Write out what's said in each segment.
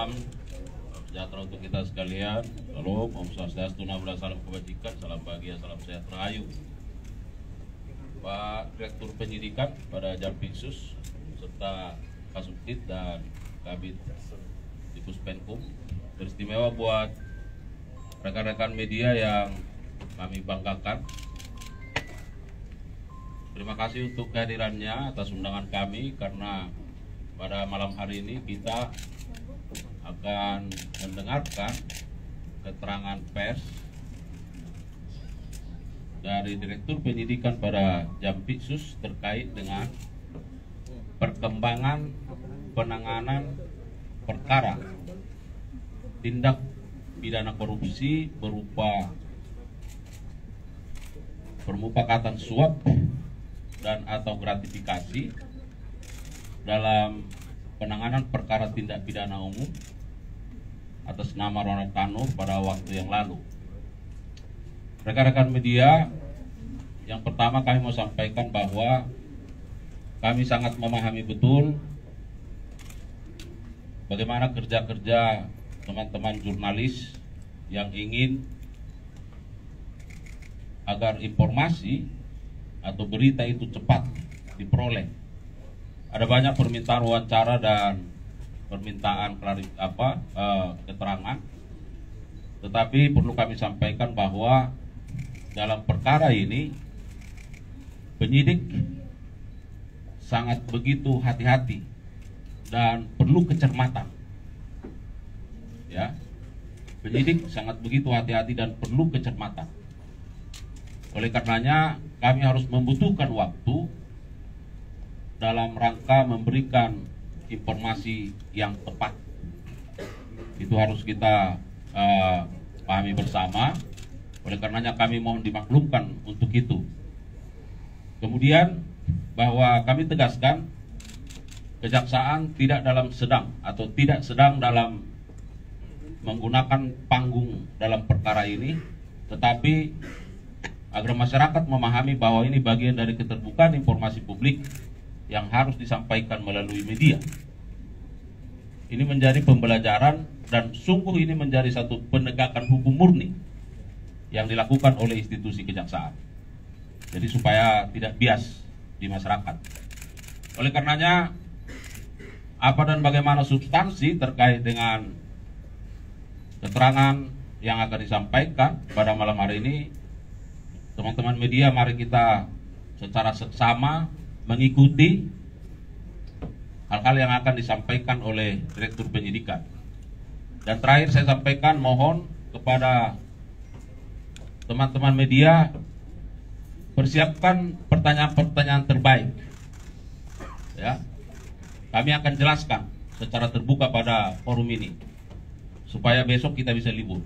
Salam sejahtera untuk kita sekalian. Salam, Om Swastiastu, Namo Buddhaya, salam kebajikan, salam bahagia, salam sejahtera, ayu. Pak Direktur Penyidikan pada Jampitsus serta Kasubdit dan Kabid di Puspenkum, beristimewa buat rekan-rekan media yang kami banggakan. Terima kasih untuk kehadirannya atas undangan kami, karena pada malam hari ini kita akan mendengarkan keterangan pers dari Direktur Penyidikan pada Jampitsus terkait dengan perkembangan penanganan perkara tindak pidana korupsi berupa permufakatan suap dan atau gratifikasi dalam penanganan perkara tindak pidana umum atas nama Ronald Kano pada waktu yang lalu. Rekan-rekan media, yang pertama kami mau sampaikan bahwa kami sangat memahami betul bagaimana kerja-kerja teman-teman jurnalis yang ingin agar informasi atau berita itu cepat diperoleh. Ada banyak permintaan wawancara dan permintaan keterangan, tetapi perlu kami sampaikan bahwa dalam perkara ini penyidik sangat begitu hati-hati dan perlu kecermatan. Ya, penyidik sangat begitu hati-hati dan perlu kecermatan. Oleh karenanya kami harus membutuhkan waktu dalam rangka memberikan informasi yang tepat. Itu harus kita pahami bersama. Oleh karenanya kami mohon dimaklumkan untuk itu. Kemudian bahwa kami tegaskan kejaksaan tidak sedang dalam menggunakan panggung dalam perkara ini, tetapi agar masyarakat memahami bahwa ini bagian dari keterbukaan informasi publik yang harus disampaikan melalui media. Ini menjadi pembelajaran dan sungguh ini menjadi satu penegakan hukum murni yang dilakukan oleh institusi kejaksaan. Jadi supaya tidak bias di masyarakat. Oleh karenanya apa dan bagaimana substansi terkait dengan keterangan yang akan disampaikan pada malam hari ini, teman-teman media, mari kita secara seksama mengikuti hal-hal yang akan disampaikan oleh Direktur Penyidikan. Dan terakhir saya sampaikan, mohon kepada teman-teman media, persiapkan pertanyaan-pertanyaan terbaik. Ya, kami akan jelaskan secara terbuka pada forum ini supaya besok kita bisa libur.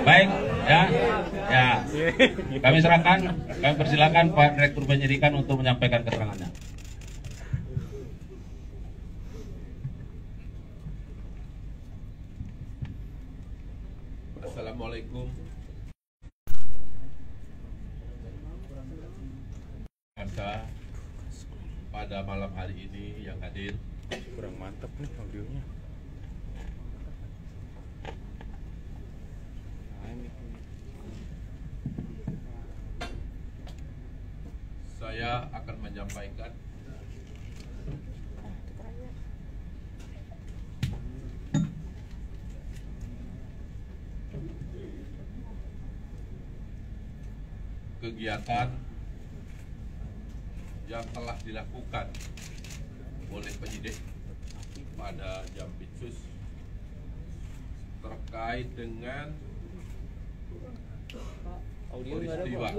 Baik, ya. Kami persilakan Pak Direktur Penyidikan untuk menyampaikan keterangannya. Assalamualaikum. Pada malam hari ini yang hadir, kurang mantap nih audionya. saya akan menyampaikan kegiatan yang telah dilakukan oleh penyidik pada Jampitsus terkait dengan peristiwa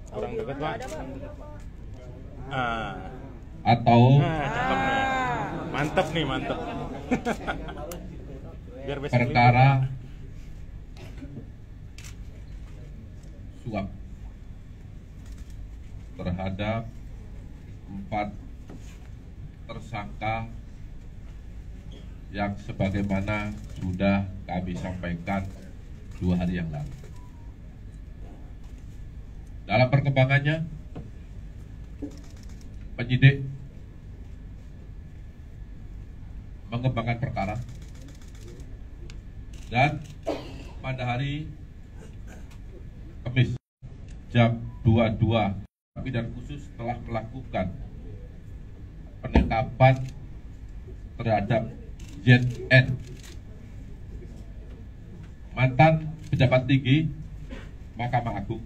Kurang dekat, Pak. Atau Cakep nih. Mantep nih, mantep. Biar besok perkara suap terhadap 4 tersangka yang sebagaimana sudah kami sampaikan 2 hari yang lalu. Dalam perkembangannya, penyidik mengembangkan perkara. Dan pada hari Kamis jam 22, bidang khusus telah melakukan penangkapan terhadap ZN, mantan pejabat tinggi Mahkamah Agung,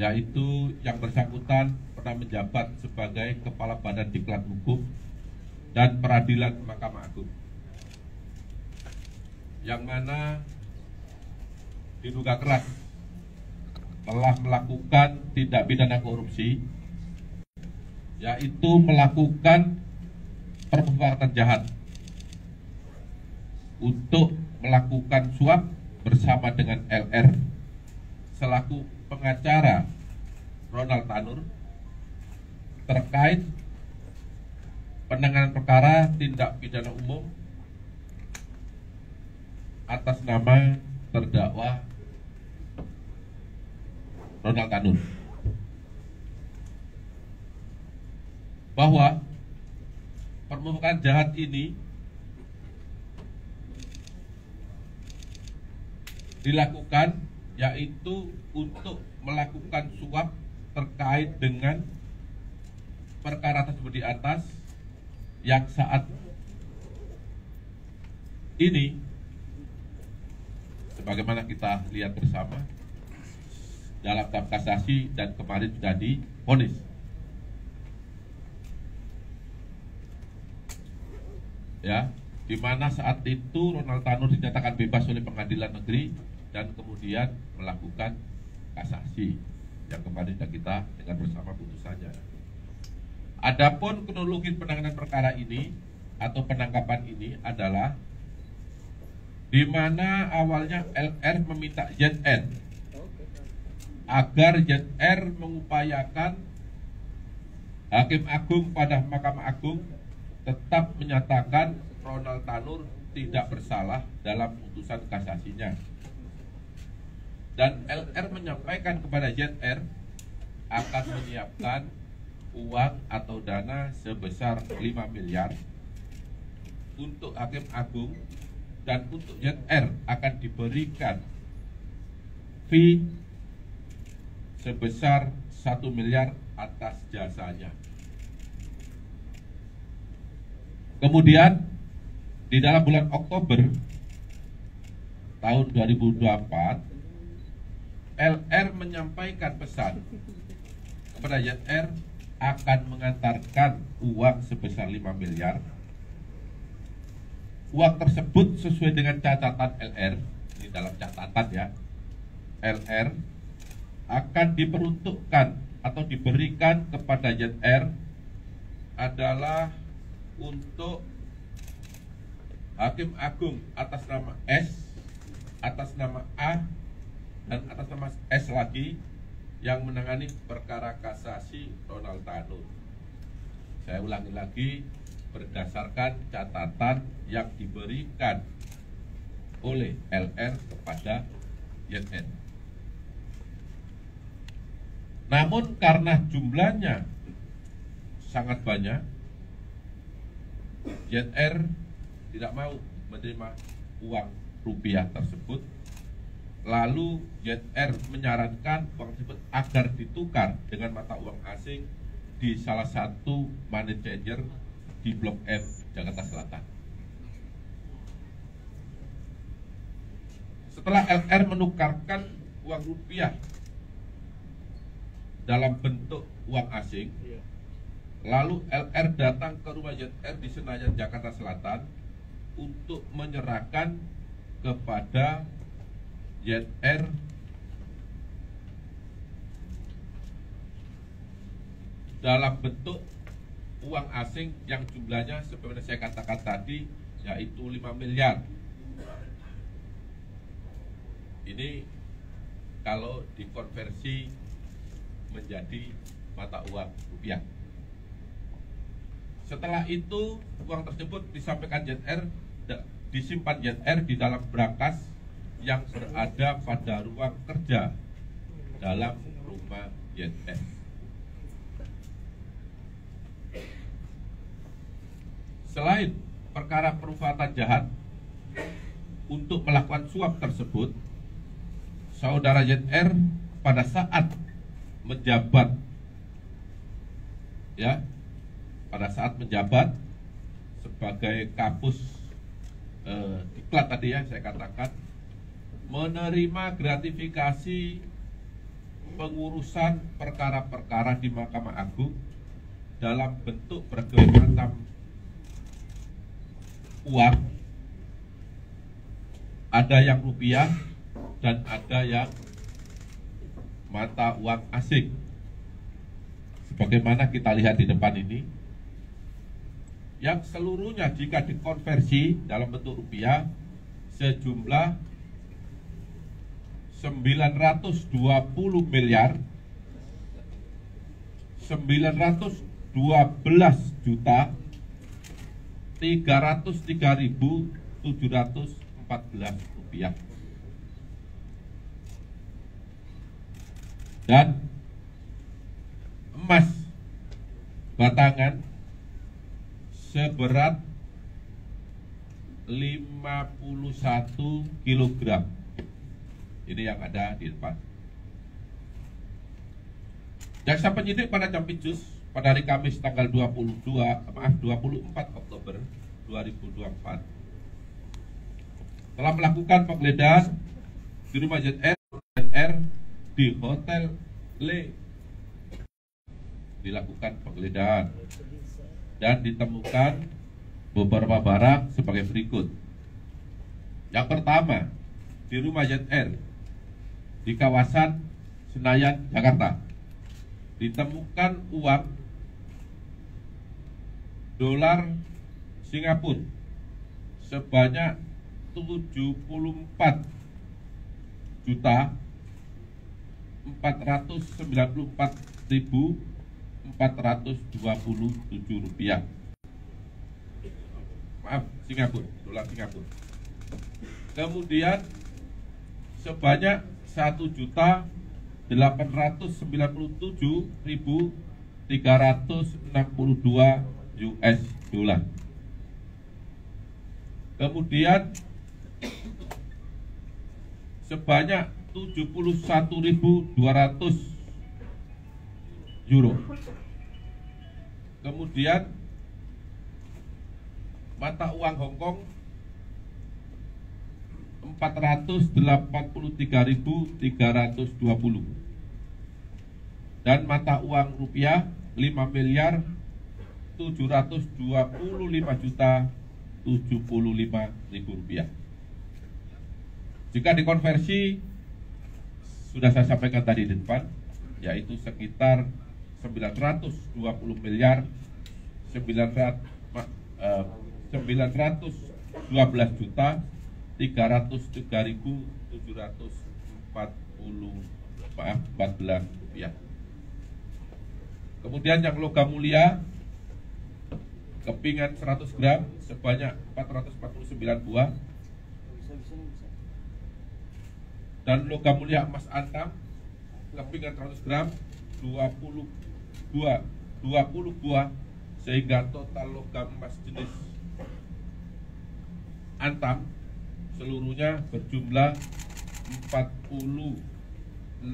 yaitu yang bersangkutan pernah menjabat sebagai Kepala Badan Diklat Hukum dan Peradilan Mahkamah Agung, yang mana diduga keras telah melakukan tindak pidana korupsi, yaitu melakukan perbuatan jahat untuk melakukan suap bersama dengan LR selaku pengacara Ronald Tanur terkait penanganan perkara tindak pidana umum atas nama terdakwa Ronald Tanur, bahwa permukaan jahat ini dilakukan yaitu untuk melakukan suap terkait dengan perkara tersebut di atas, yang saat ini sebagaimana kita lihat bersama dalam tahap kasasi dan kemarin sudah divonis. Ya, di mana saat itu Ronald Tanur dinyatakan bebas oleh pengadilan negeri dan kemudian melakukan kasasi yang kemarin sudah kita dengar bersama putusannya. Adapun kronologi penanganan perkara ini atau penangkapan ini adalah di mana awalnya LR meminta ZN agar ZR mengupayakan Hakim Agung pada Mahkamah Agung tetap menyatakan Ronald Tanur tidak bersalah dalam putusan kasasinya. Dan LR menyampaikan kepada ZR akan menyiapkan uang atau dana sebesar 5 miliar untuk Hakim Agung, dan untuk ZR akan diberikan fee sebesar 1 miliar atas jasanya. Kemudian di dalam bulan Oktober tahun 2024, LR menyampaikan pesan kepada ZR akan mengantarkan uang sebesar 5 miliar. Uang tersebut sesuai dengan catatan LR, ini dalam catatan ya, LR akan diperuntukkan atau diberikan kepada ZR adalah untuk Hakim Agung atas nama S, atas nama A, dan atas nama S lagi yang menangani perkara kasasi Ronald Tanur. Saya ulangi lagi, berdasarkan catatan yang diberikan oleh LR kepada ZN. Namun karena jumlahnya sangat banyak, ZR tidak mau menerima uang rupiah tersebut. Lalu ZR menyarankan uang tersebut agar ditukar dengan mata uang asing di salah satu money changer di Blok M, Jakarta Selatan. Setelah LR menukarkan uang rupiah dalam bentuk uang asing, lalu LR datang ke rumah ZR di Senayan, Jakarta Selatan untuk menyerahkan kepada ZR dalam bentuk uang asing yang jumlahnya seperti saya katakan tadi, yaitu 5 miliar. Ini kalau dikonversi menjadi mata uang rupiah. Setelah itu uang tersebut disampaikan ZR, disimpan ZR di dalam brankas yang berada pada ruang kerja dalam rumah ZR. Selain perkara perbuatan jahat, untuk melakukan suap tersebut, saudara ZR pada saat menjabat, ya, pada saat menjabat sebagai kapus diklat tadi yang saya katakan, menerima gratifikasi pengurusan perkara-perkara di Mahkamah Agung dalam bentuk berbagai macam uang, ada yang rupiah dan ada yang mata uang asing. Sebagaimana kita lihat di depan ini, yang seluruhnya jika dikonversi dalam bentuk rupiah sejumlah 920 miliar 912 juta 303.714 rupiah. Dan emas batangan seberat 51 kg. Ini yang ada di depan. Jaksa penyidik pada Jampitsus pada hari Kamis tanggal 24 Oktober 2024 telah melakukan penggeledahan di rumah ZR di Hotel Le. Dilakukan penggeledahan dan ditemukan beberapa barang sebagai berikut. Yang pertama, di rumah ZR di kawasan Senayan, Jakarta, ditemukan uang dolar Singapura sebanyak 74.494.427 rupiah. Maaf, Singapura, dolar Singapura. Kemudian sebanyak 1.897.362 US dollar. Kemudian sebanyak 71.200 euro. Kemudian mata uang Hong Kong 483.320 dan mata uang rupiah 5.725.075.075 rupiah. Jika dikonversi, sudah saya sampaikan tadi di depan, yaitu sekitar 912 miliar 912 juta 303.714 rupiah. Kemudian yang logam mulia, kepingan 100 gram sebanyak 449 buah, dan logam mulia emas antam, kepingan 100 gram 20 buah, sehingga total logam emas jenis antam seluruhnya berjumlah 46,9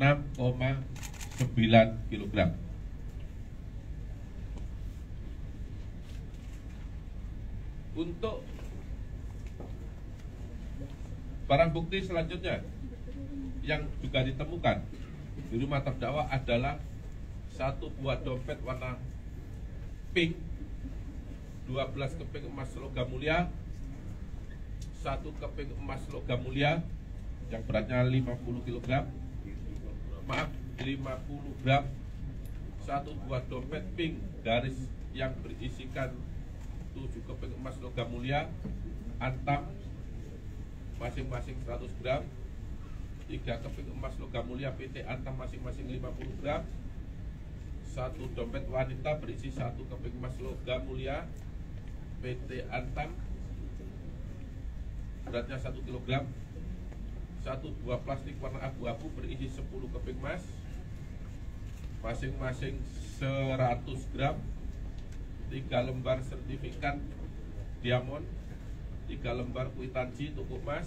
kg. Untuk barang bukti selanjutnya yang juga ditemukan di rumah terdakwa adalah satu buah dompet warna pink, 12 keping emas logam mulia, satu keping emas logam mulia yang beratnya 50 kg, 50 gram, satu buah dompet pink garis yang berisikan 7 keping emas logam mulia antam masing-masing 100 gram, 3 keping emas logam mulia PT Antam masing-masing 50 gram, satu dompet wanita berisi 1 keping emas logam mulia PT Antam beratnya 1 kg, satu buah plastik warna abu-abu berisi 10 keping emas masing-masing 100 gram, 3 lembar sertifikat Diamond, 3 lembar kwitansi toko emas,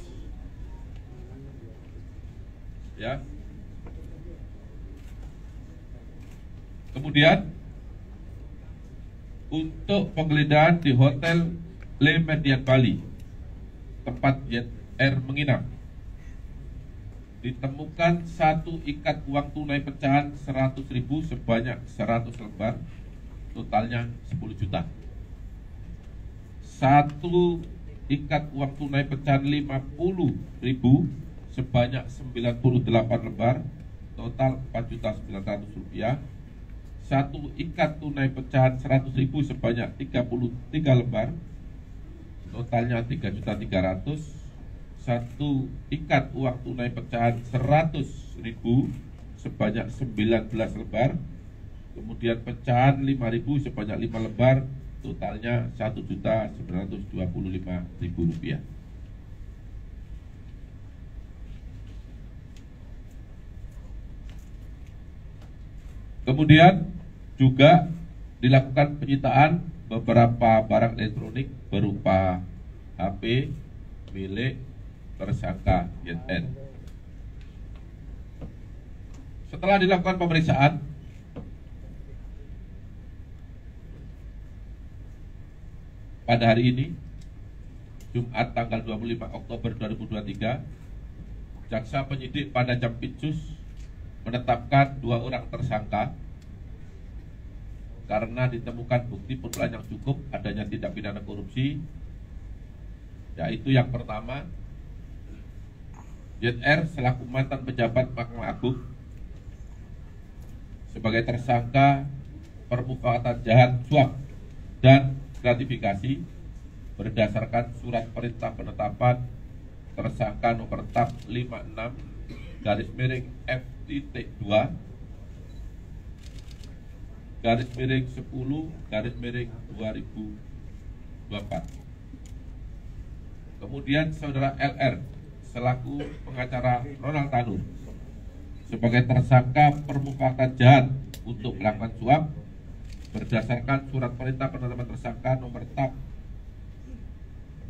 ya. Kemudian untuk penggeledahan di Hotel Le Median Bali, tempat Jet Air menginap, ditemukan 1 ikat uang tunai pecahan 100.000 sebanyak 100 lembar, totalnya 10 juta. 1 ikat uang tunai pecahan 50.000 sebanyak 98 lembar, total 4.900.000 rupiah. 1 ikat tunai pecahan 100.000 sebanyak 33 lembar, totalnya 3.300.000. 1 ikat uang tunai pecahan 100.000 sebanyak 19 lembar, kemudian pecahan 5.000 sebanyak 5 lembar, totalnya 1.925.000 rupiah. Kemudian juga dilakukan penyitaan beberapa barang elektronik berupa HP milik tersangka YN. Setelah dilakukan pemeriksaan, pada hari ini, Jumat tanggal 25 Oktober 2023, jaksa penyidik pada Jampitsus menetapkan 2 orang tersangka karena ditemukan bukti permulaan yang cukup adanya tindak pidana korupsi, yaitu yang pertama, ZR selaku mantan pejabat Mahkamah Agung sebagai tersangka permufakatan jahat suap dan gratifikasi berdasarkan surat perintah penetapan tersangka nomor TAP 56-10-2024. Kemudian saudara LR selaku pengacara Ronald Tanur sebagai tersangka permufakatan jahat untuk melakukan suap berdasarkan surat perintah penetapan tersangka nomor TAP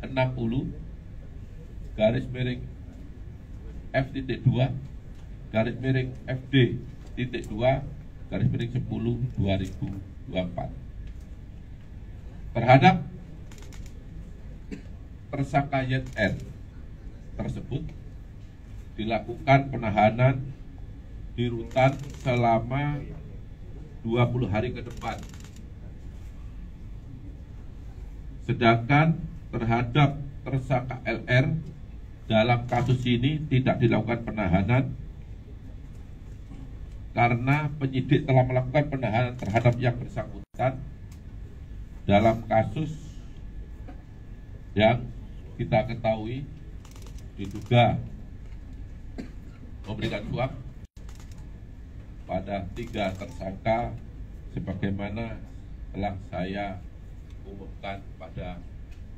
60-FD-2-10-2024 terhadap tersangka YR tersebut dilakukan penahanan di rutan selama 20 hari ke depan. Sedangkan terhadap tersangka LR dalam kasus ini tidak dilakukan penahanan karena penyidik telah melakukan penahanan terhadap yang bersangkutan dalam kasus yang kita ketahui diduga memberikan suap pada 3 tersangka sebagaimana telah saya umumkan pada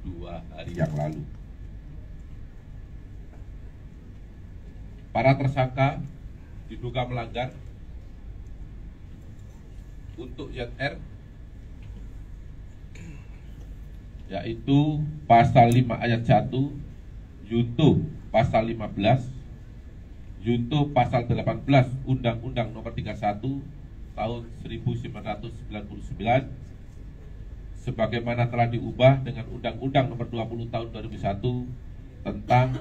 2 hari yang lalu. Para tersangka diduga melanggar untuk YR yaitu pasal 5 ayat 1, junto pasal 15, junto pasal 18 Undang-Undang Nomor 31 Tahun 1999 sebagaimana telah diubah dengan Undang-Undang Nomor 20 Tahun 2001 tentang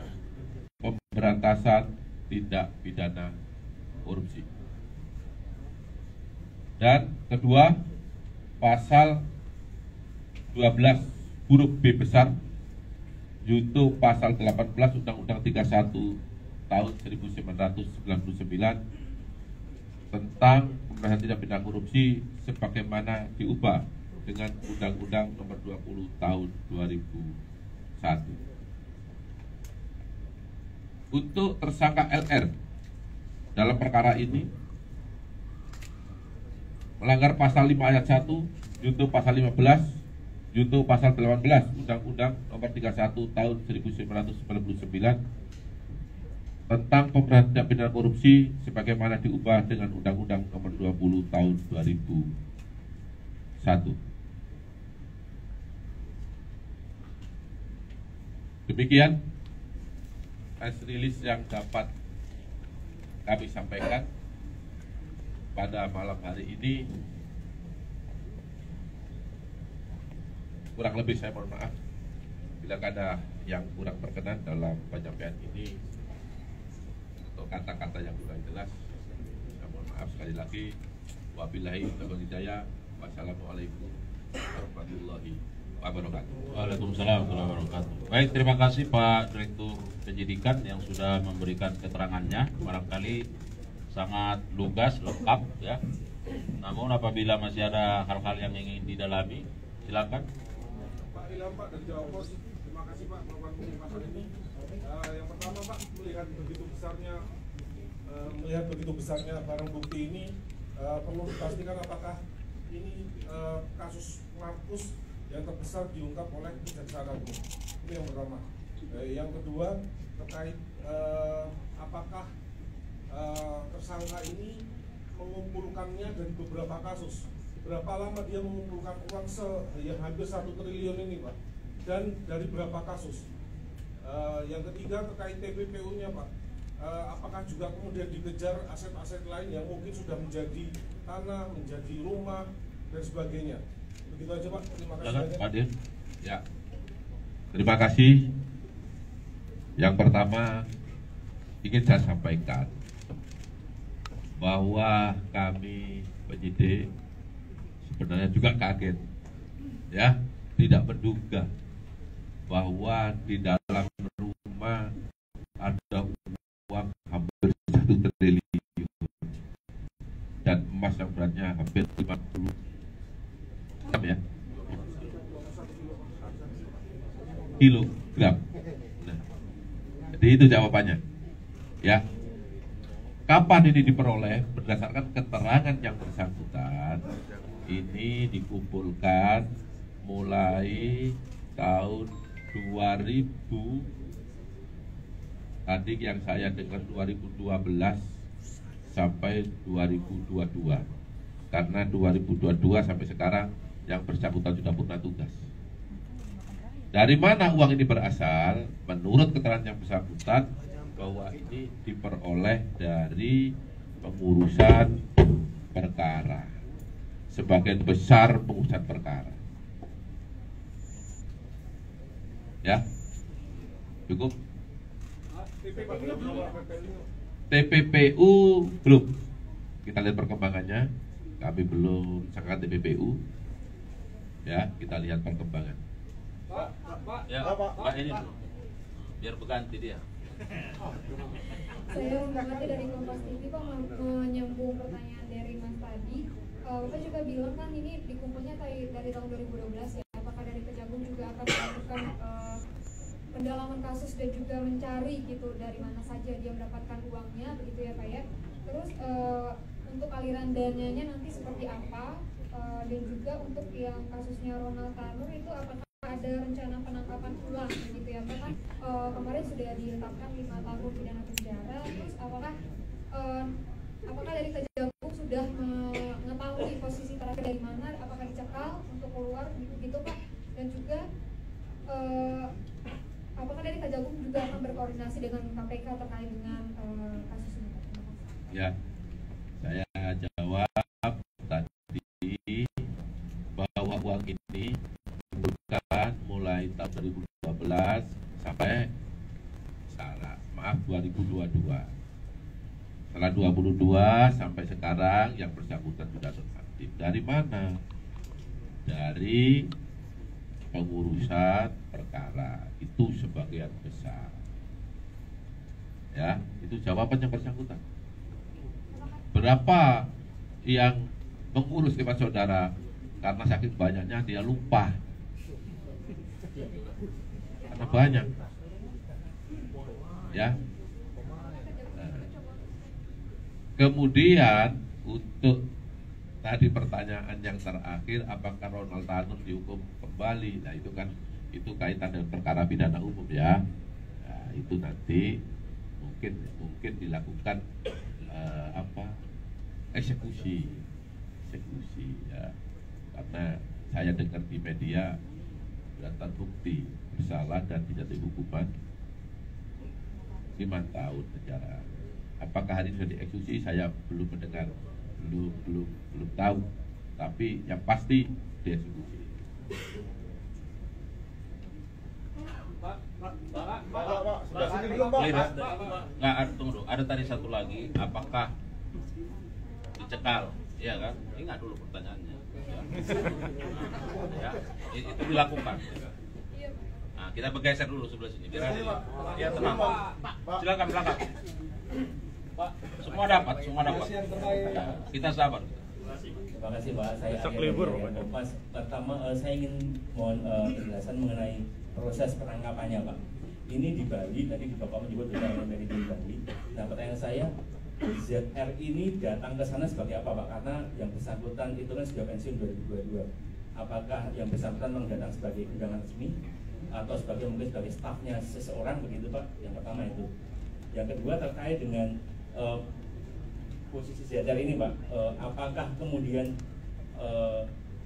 pemberantasan tindak pidana korupsi. Dan kedua, pasal 12 huruf B besar junto pasal 18 Undang-Undang 31 tahun 1999 tentang pemberantasan tindak pidana korupsi sebagaimana diubah dengan Undang-Undang Nomor 20 Tahun 2001. Untuk tersangka LR dalam perkara ini melanggar pasal 5 ayat 1 junto pasal 15 junto pasal 18 Undang-Undang Nomor 31 Tahun 1999 tentang pemberantasan tindak pidana korupsi sebagaimana diubah dengan Undang-Undang Nomor 20 Tahun 2001. Demikian press release yang dapat kami sampaikan pada malam hari ini. Kurang lebih saya mohon maaf bila ada yang kurang berkenan dalam penyampaian ini atau kata-kata yang kurang jelas. Saya mohon maaf sekali lagi. Wabillahi taufiq hidayah. Wassalamualaikum warahmatullahi wabarakatuh. Waalaikumsalam warahmatullahi wabarakatuh. Baik, terima kasih Pak Direktur Penyidikan yang sudah memberikan keterangannya. Barangkali sangat lugas, lengkap ya. Namun apabila masih ada hal-hal yang ingin didalami, silakan. Pak Ilham, Pak, dari Jawa Pos. Terima kasih Pak melakukan pengungkapan ini. Yang pertama Pak, melihat begitu besarnya barang bukti ini, perlu dipastikan apakah ini kasus Markus yang terbesar diungkap oleh Kejaksaan Agung. Itu yang pertama. Yang kedua terkait apakah tersangka ini mengumpulkannya dari beberapa kasus. Berapa lama dia mengumpulkan uang yang hampir 1 triliun ini Pak, dan dari berapa kasus. Yang ketiga terkait TPPU-nya Pak, apakah juga kemudian dikejar aset-aset lain yang mungkin sudah menjadi tanah, menjadi rumah dan sebagainya. Begitu aja Pak, terima kasih banyak. Pak Dir. Ya. Terima kasih. Yang pertama ingin saya sampaikan bahwa kami penyidik sebenarnya juga kaget, ya, tidak menduga bahwa di dalam rumah ada uang hampir 1 triliun dan emas yang beratnya hampir 50 ya, kilogram. Nah, jadi itu jawabannya, ya. Kapan ini diperoleh? Berdasarkan keterangan yang bersangkutan, ini dikumpulkan mulai tahun 2000, tadi yang saya dengar 2012 sampai 2022, karena 2022 sampai sekarang yang bersangkutan sudah purna tugas. Dari mana uang ini berasal? Menurut keterangan yang bersangkutan, bahwa ini diperoleh dari pengurusan perkara, sebagian besar pengurusan perkara. Ya, cukup. TPPU belum. Kita lihat perkembangannya. Kami belum sangat TPPU. Ya, kita lihat perkembangan. Ya, Pak ini dulu. Biar berganti dia. Saya Rahmawati dari Kompas TV, Pak, menyambung pertanyaan dari Mas tadi. Bapak juga bilang kan ini dikumpulnya dari tahun 2012 ya. Apakah dari Kejagung juga akan melakukan pendalaman kasus dan juga mencari gitu dari mana saja dia mendapatkan uangnya, begitu ya Pak ya. Terus untuk aliran dananya nanti seperti apa, dan juga untuk yang kasusnya Ronald Tanur itu apakah ada rencana penangkapan ulang begitu ya Pak, kan kemarin sudah ditetapkan 5 tahun pidana penjara. Terus apakah dari Kejagung sudah mengetahui posisi terakhir dari mana, apakah dicekal untuk keluar gitu Pak, dan juga apakah dari Kejagung juga akan berkoordinasi dengan KPK terkait dengan kasus ini? Ya, saya jawab tadi bahwa uang ini mulai tahun 2012 sampai 2022. Setelah 2022 sampai sekarang yang bersangkutan sudah nonaktif. Dari mana? Dari pengurusan perkara itu sebagian besar. Ya, itu jawaban yang bersangkutan. Berapa yang mengurus lewat saudara? Karena saking banyaknya dia lupa. Karena banyak, ya. Kemudian untuk tadi pertanyaan yang terakhir, apakah Ronald Tanur dihukum kembali? Nah itu kan kaitan dengan perkara pidana umum ya. Nah, itu nanti mungkin dilakukan eksekusi ya. Karena saya dengar di media dan terbukti bersalah dan tidak dihukuman 5 tahun penjara. Apakah hari ini sudah dieksekusi? Saya belum mendengar, belum tahu. Tapi yang pasti dieksekusi. Sudah sini belum, Pak? Clear, ya? Nggak, tunggu dulu. Ada tadi satu lagi, apakah dicekal? Iya kan? Ingat dulu pertanyaannya. Ya, itu dilakukan. Nah, kita bergeser dulu sebelah sini. Biar ada. Ya, tenang. Silakan belakang. Pak, semua dapat. Ya, kita sabar. Terima kasih Pak. Saya Besok libur, Pak. Mas, pertama saya ingin mohon penjelasan mengenai proses penangkapannya Pak. Ini di Bali, tadi Bapak menyebut beberapa dari di Bali. Nah, pertanyaan saya, ZR ini datang ke sana sebagai apa Pak? Karena yang bersangkutan itu kan sudah pensiun 2022. Apakah yang bersangkutan memang datang sebagai undangan resmi atau mungkin sebagai stafnya seseorang begitu Pak? Yang pertama itu. Yang kedua terkait dengan posisi ZR ini Pak, apakah kemudian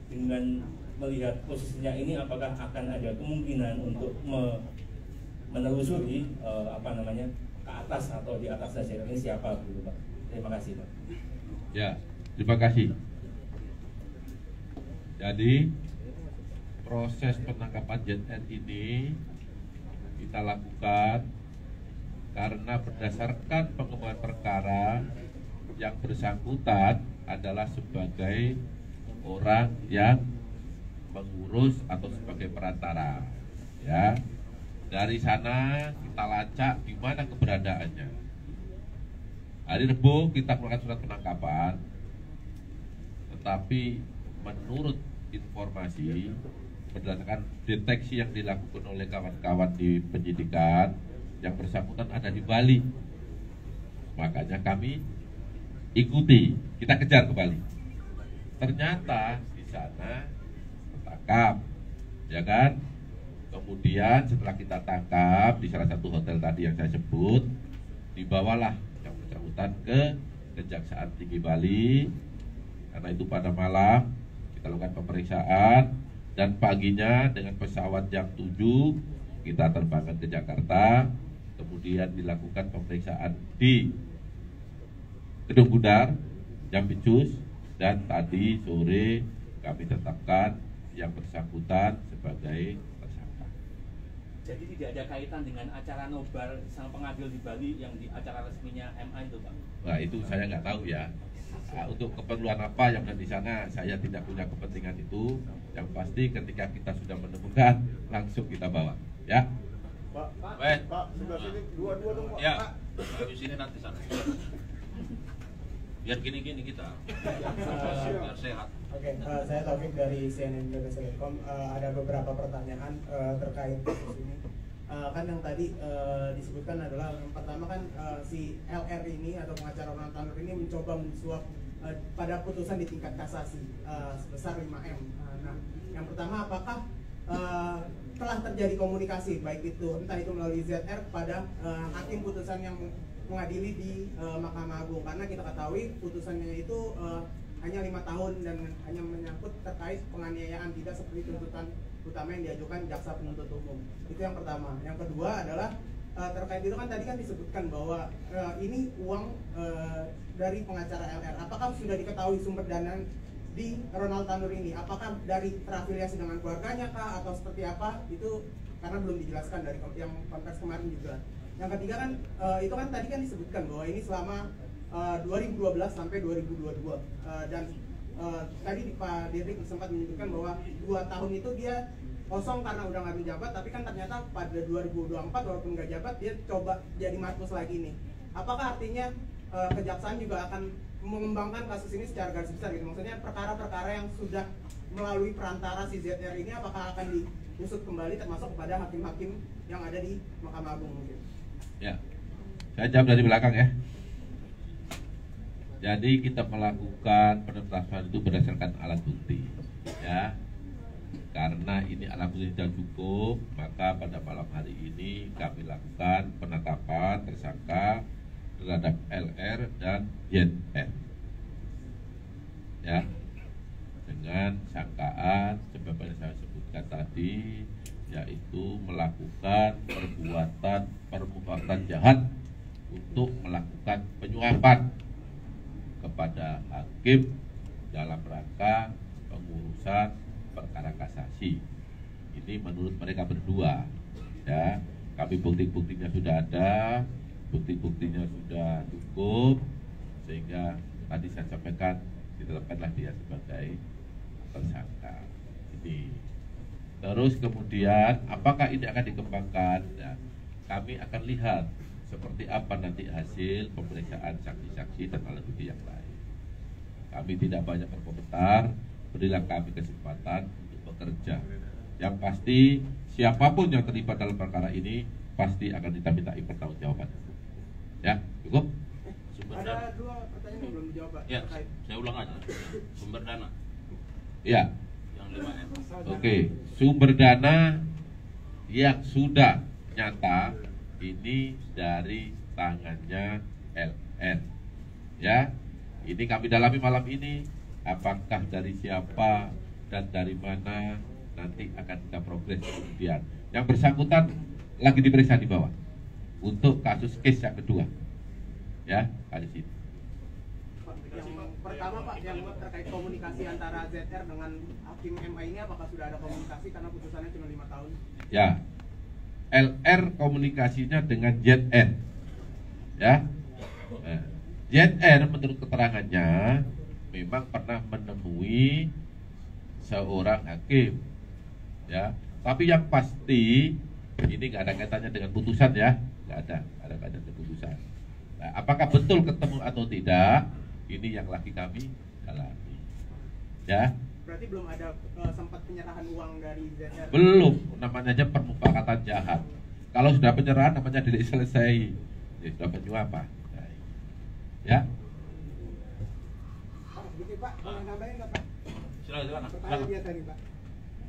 dengan melihat posisinya ini, apakah akan ada kemungkinan untuk menelusuri ke atas atau di atas ZR ini siapa begitu Pak? Terima kasih Pak. Ya, terima kasih. Jadi proses penangkapan ZR ini kita lakukan karena berdasarkan pengembangan perkara yang bersangkutan adalah sebagai orang yang mengurus atau sebagai perantara. Ya, dari sana kita lacak di mana keberadaannya. Hari Rebo kita keluarkan surat penangkapan, tetapi menurut informasi berdasarkan deteksi yang dilakukan oleh kawan-kawan di penyidikan, yang bersangkutan ada di Bali. Makanya kami ikuti, kita kejar ke Bali. Ternyata di sana tertangkap, ya kan? Kemudian setelah kita tangkap di salah satu hotel tadi yang saya sebut, dibawalah yang bersangkutan ke Kejaksaan Tinggi Bali. Karena itu pada malam kita lakukan pemeriksaan dan paginya dengan pesawat jam 7 kita terbangkan ke Jakarta. Kemudian dilakukan pemeriksaan di Gedung Bundar, Jampicus, dan tadi sore kami tetapkan yang bersangkutan sebagai tersangka. Jadi tidak ada kaitan dengan acara nobar sang pengadil di Bali yang di acara resminya MA itu Pak? Nah itu saya nggak tahu ya. Nah, untuk keperluan apa yang ada di sana saya tidak punya kepentingan itu. Yang pasti ketika kita sudah menemukan langsung kita bawa, ya. Pak, sebelah sini dua-dua dong Pak. Ya, habis ini nanti sana. Biar gini-gini kita. Biar sehat. Oke, saya Taufik dari CNN Indonesia.com. Ada beberapa pertanyaan terkait kasus ini. Kan yang tadi disebutkan adalah yang pertama kan si LR ini atau pengacara Ronald Tanur ini mencoba mensuap pada putusan di tingkat kasasi sebesar 5M. Nah, yang pertama apakah telah terjadi komunikasi baik itu entah itu melalui ZR kepada hakim putusan yang mengadili di Mahkamah Agung, karena kita ketahui putusannya itu hanya 5 tahun dan hanya menyangkut terkait penganiayaan, tidak seperti tuntutan utama yang diajukan jaksa penuntut umum. Itu yang pertama. Yang kedua adalah terkait itu kan tadi kan disebutkan bahwa ini uang dari pengacara LR. Apakah sudah diketahui sumber dana di Ronald Tanur ini? Apakah dari terafiliasi dengan keluarganya kah atau seperti apa? Itu karena belum dijelaskan dari yang konteks kemarin juga. Yang ketiga kan itu kan tadi kan disebutkan bahwa ini selama 2012 sampai 2022 dan tadi Pak Dirdik sempat menyebutkan bahwa 2 tahun itu dia kosong karena udah nggak menjabat, tapi kan ternyata pada 2024 walaupun nggak jabat dia coba jadi markus lagi nih. Apakah artinya kejaksaan juga akan mengembangkan kasus ini secara garis besar gitu? Maksudnya perkara-perkara yang sudah melalui perantara si ZR ini apakah akan diusut kembali termasuk kepada hakim-hakim yang ada di Mahkamah Agung mungkin? Ya, saya jawab dari belakang ya. Jadi kita melakukan penetapan itu berdasarkan alat bukti, ya. Karena ini alat bukti tidak cukup, maka pada malam hari ini kami lakukan penetapan tersangka terhadap LR dan ZR, ya, dengan sangkaan sebagaimana saya sebutkan sampaikan tadi, yaitu melakukan perbuatan jahat untuk melakukan penyuapan kepada hakim dalam rangka pengurusan perkara kasasi. Ini menurut mereka berdua, ya. Kami bukti-buktinya sudah ada, bukti-buktinya sudah cukup, sehingga tadi saya sampaikan ditetapkanlah dia sebagai tersangka. Ini. Terus kemudian apakah ini akan dikembangkan? Ya, kami akan lihat seperti apa nanti hasil pemeriksaan saksi-saksi dan alat bukti yang lain. Kami tidak banyak berkomentar, berilah kami kesempatan untuk bekerja. Yang pasti siapapun yang terlibat dalam perkara ini pasti akan kita minta pertanggungjawaban. Ya, cukup. Sumber Ada dana. dua pertanyaan yang belum dijawab, Pak. Ya, saya ulang aja. Sumber dana Ya, yang 5M. oke. Sumber dana yang sudah nyata ini dari tangannya LR. Ya, ini kami dalami malam ini. Apakah dari siapa dan dari mana, nanti akan kita progres kemudian. Yang bersangkutan lagi diperiksa di bawah untuk kasus case yang kedua. Ya, di sini. Yang pertama, Pak, yang terkait komunikasi antara ZR dengan Hakim MA ini, apakah sudah ada komunikasi karena putusannya cuma 5 tahun? Ya, LR komunikasinya dengan ZR. Ya, ZR menurut keterangannya memang pernah menemui seorang hakim. Ya, tapi yang pasti ini nggak ada kaitannya dengan putusan, ya, nggak ada kaitannya dengan putusan. Nah, apakah betul ketemu atau tidak? Ini yang lagi kami dalami. Ya. Berarti belum ada sempat penyerahan uang dari ZR? Belum, namanya aja permufakatan jahat. Kalau sudah penyerahan namanya delik selesai. Ya, sudah penyuapan. Ya. Pak, sedikit Pak, boleh nambahin nggak Pak? Silakan. Pertanyaan biasa nih Pak.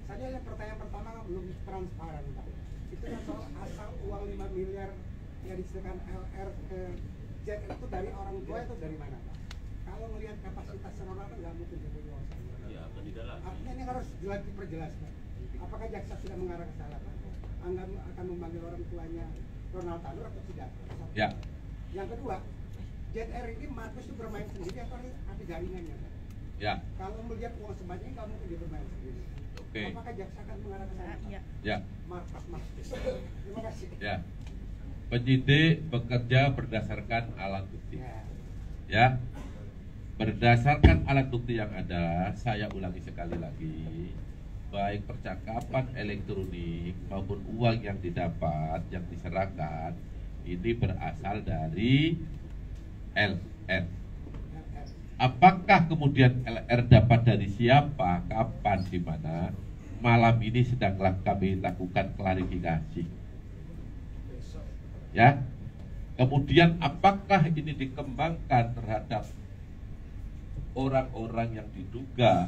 Saya yang pertanyaan pertama kan belum transparan Pak. Itu kan soal asal uang 5 miliar yang disediakan LR ke ZR itu dari orang tua itu dari mana Pak? Kalau melihat kapasitas seorang kan nggak mungkin jadi uang sana. Ya, akan didalami. Artinya ini harus jelas diperjelas Pak. Apakah jaksa sudah mengarah ke sana Pak? Anda akan memanggil orang tuanya Ronald Tanur atau tidak? Ya. Yang kedua, ZR ini Markus itu bermain sendiri atau ada jaringannya Pak? Ya. Kalau melihat uang sebanyak ini nggak mungkin dia bermain sendiri. Oke. Apakah jaksa akan mengarah ke sana? Pak? Ya. Markus. Terima kasih. Ya. Penyidik bekerja berdasarkan alat bukti. Ya. Ya. Berdasarkan alat bukti yang ada, saya ulangi sekali lagi, baik percakapan elektronik maupun uang yang didapat, yang diserahkan, ini berasal dari LR. Apakah kemudian LR dapat dari siapa, kapan, di mana? Malam ini sedanglah kami lakukan klarifikasi. Ya. Kemudian apakah ini dikembangkan terhadap orang-orang yang diduga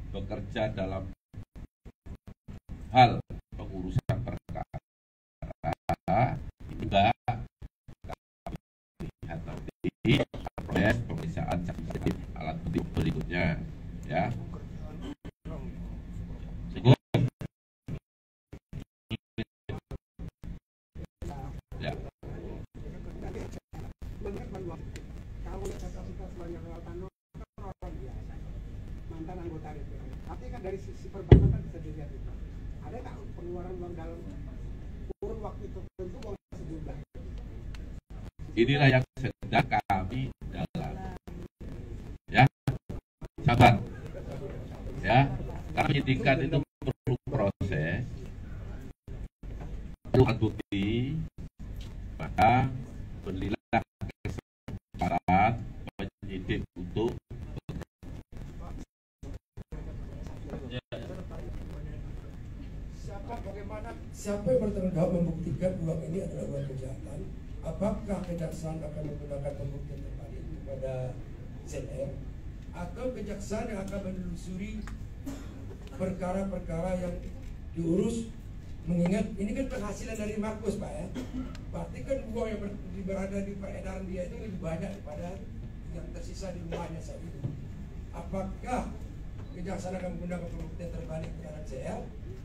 bekerja dalam hal pengurusan perkara? Juga kami lihat nanti proses pemeriksaan saksi alat bukti berikutnya, ya. Cukup. Ya. Kalau kapasitas banyak Ronald Tanur orang biasa, mantan anggota DPR. Tapi kan dari sisi perbankan kan bisa dilihat itu. Ada nggak pengeluaran uang dalam kurun waktu tertentu uang sejumlah? Inilah yang sedang kami dalami. Ya, sabar. Ya, karena penyidikan itu perlu proses, perlu alat bukti, maka berilah kesempatan penyidik untuk siapa yang bertanggung jawab membuktikan uang ini adalah uang kejahatan? Apakah kejaksaan akan menggunakan pembuktian terbalik kepada ZR atau kejaksaan yang akan menelusuri perkara-perkara yang diurus, mengingat ini kan penghasilan dari Markus Pak, ya. Berarti kan uang yang berada di peredaran dia itu lebih banyak daripada yang tersisa di rumahnya saat itu. Apakah kejaksaan akan menggunakan pembuktian terbalik terhadap ZR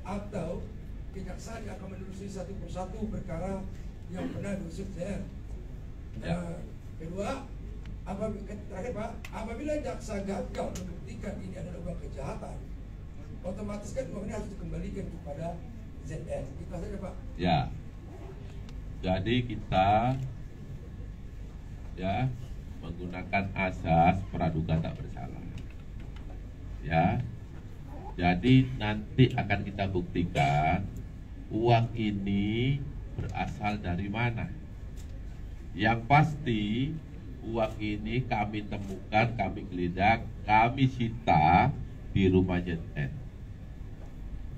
atau kejaksaan yang akan menelusuri satu persatu perkara yang pernah diusut ZR. Kedua, terakhir Pak, apabila jaksa gagal membuktikan ini adalah uang kejahatan, otomatis kan uang ini harus dikembalikan kepada ZR. Itu saja Pak. Ya. Jadi kita ya menggunakan asas praduga tak bersalah. Ya. Jadi nanti akan kita buktikan uang ini berasal dari mana. Yang pasti uang ini kami temukan, kami geledah, kami sita di rumah ZN.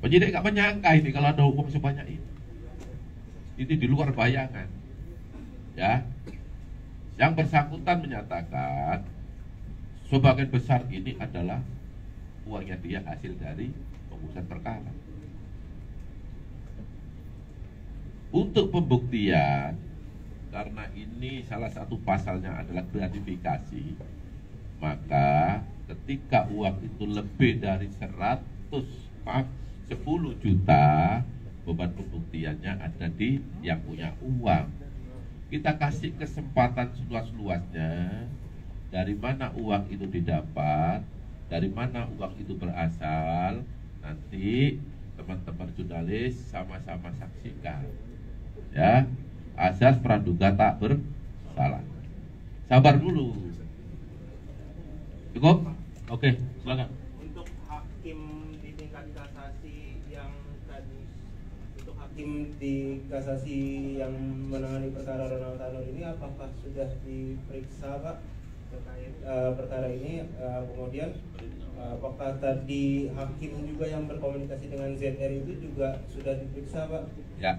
Penyidik nggak menyangka ini kalau ada uang sebanyak ini. Ini di luar bayangan. Ya. Yang bersangkutan menyatakan sebagian besar ini adalah uangnya dia hasil dari pengurusan perkara. Untuk pembuktian, karena ini salah satu pasalnya adalah gratifikasi, maka ketika uang itu lebih dari 10 juta, beban pembuktiannya ada di yang punya uang. Kita kasih kesempatan seluas-luasnya dari mana uang itu didapat, dari mana uang itu berasal. Nanti teman-teman jurnalis sama-sama saksikan. Ya, asas praduga tak bersalah. Sabar dulu. Cukup? Oke, silakan. Untuk hakim di tingkat kasasi yang tadi, untuk hakim di kasasi yang menangani perkara Ronald Tanur ini, apakah sudah diperiksa Pak terkait perkara ini? Kemudian apakah tadi hakim juga yang berkomunikasi dengan ZR itu juga sudah diperiksa Pak? Ya.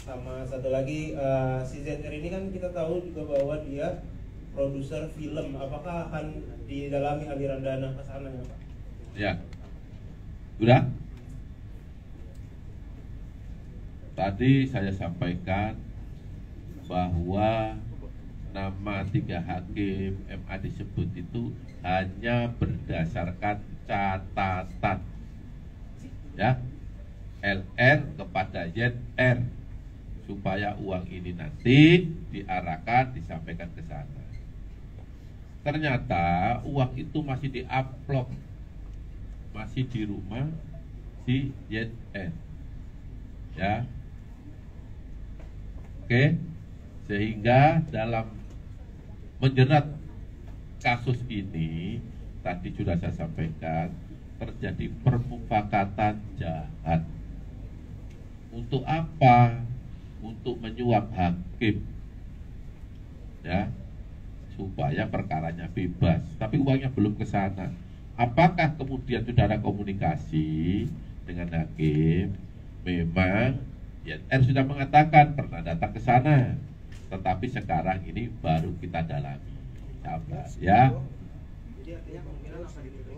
Sama satu lagi, si ZR ini kan kita tahu juga bahwa dia produser film. Apakah akan didalami aliran dana ke sana ya Pak? Ya. Sudah? Tadi saya sampaikan bahwa nama 3 hakim MA disebut itu hanya berdasarkan catatan. Ya. LR kepada ZR, supaya uang ini nanti diarahkan, disampaikan ke sana. Ternyata uang itu masih di-upload, masih di rumah si ZN. Ya. Oke. Sehingga dalam menjerat kasus ini, tadi sudah saya sampaikan, terjadi permufakatan jahat. Untuk apa? Untuk menyuap hakim, ya, supaya perkaranya bebas. Tapi uangnya belum ke sana. Apakah kemudian sudah ada komunikasi dengan hakim? Memang ZR sudah mengatakan pernah datang ke sana, tetapi sekarang ini baru kita dalami. Sabar, ya.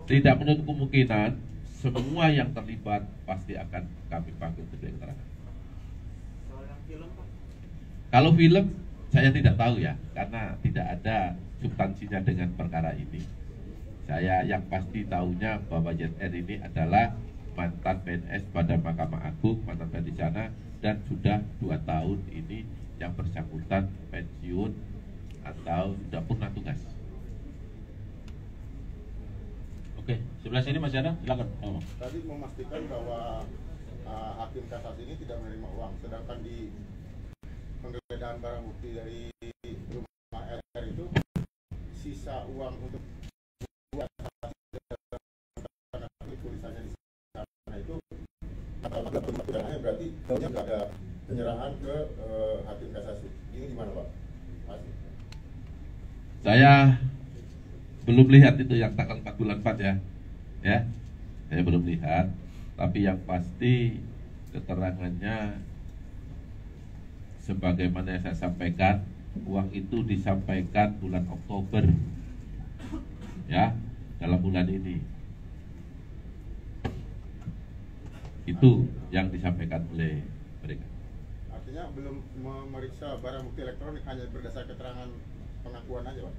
Tidak menutup kemungkinan semua yang terlibat pasti akan kami panggil ke keterangan. Kalau film saya tidak tahu ya, karena tidak ada substansinya dengan perkara ini. Saya yang pasti tahunya bahwa ZR ini adalah mantan PNS pada Mahkamah Agung, mantan PNS di sana, dan sudah 2 tahun ini yang bersangkutan pensiun atau sudah purna tugas. Oke, sebelah sini masih ada, silakan. Tadi memastikan bahwa hakim kasasi ini tidak menerima uang, sedangkan di penggeledahan barang bukti dari rumah LR itu sisa uang untuk buat tulisannya di sana itu berarti tidak ada penyerahan ke hakim kasasi. Ini gimana Pak? Saya belum lihat itu yang tanggal 4 bulan 4 ya. Ya. Saya belum lihat, tapi yang pasti keterangannya sebagaimana yang saya sampaikan, uang itu disampaikan bulan Oktober, ya, dalam bulan ini. Itu yang disampaikan oleh mereka. Artinya belum memeriksa barang bukti elektronik, hanya berdasarkan keterangan pengakuan aja Pak?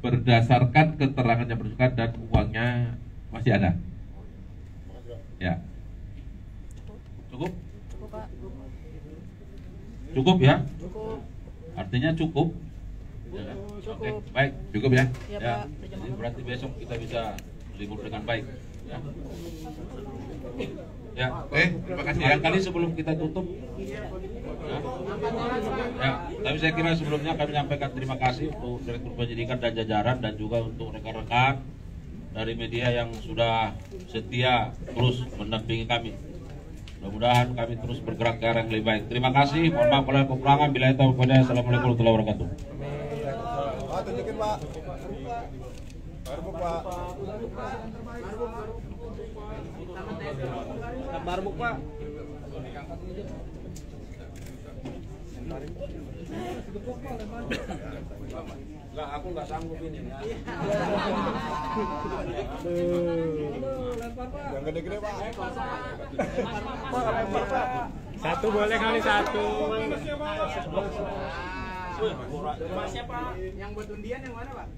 Berdasarkan keterangan yang bersangkutan dan uangnya masih ada. Makasih Pak. Ya. Cukup? Cukup, Pak. Cukup ya? Cukup. Artinya cukup? Ya kan? Cukup. Oke, baik, cukup ya? Iya, Ya. Pak. Jadi berarti besok kita bisa libur dengan baik. Ya. Ya, Terima kasih ya. barangkali sebelum kita tutup, ya, tapi saya kira sebelumnya kami menyampaikan terima kasih untuk Direktur Penyidikan dan jajaran dan juga untuk rekan-rekan dari media yang sudah setia terus mendampingi kami. Mudah-mudahan kami terus bergerak ke arah yang lebih baik. Terima kasih. Mohon maaf kalau ada kekurangan. Bila itu Assalamualaikum warahmatullahi wabarakatuh. Pak, tunjukin Pak. Barbuk Pak. Enggak, aku nggak sanggup ini. Yang gede-gede Pak. Satu boleh kali satu. Siapa? Yang buat undian yang mana Pak?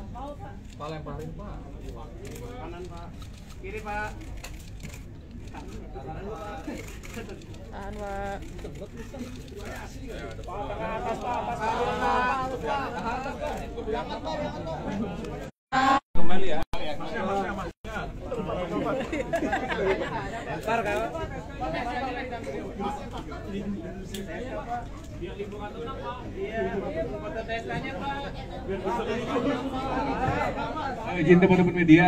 Mau Pak. Lemparin Pak. Kanan Pak. Kiri Pak. Tahan, Pak. Kembali ya. Ntar Kak. Foto TSK-nya Pak. Izin teman-teman media.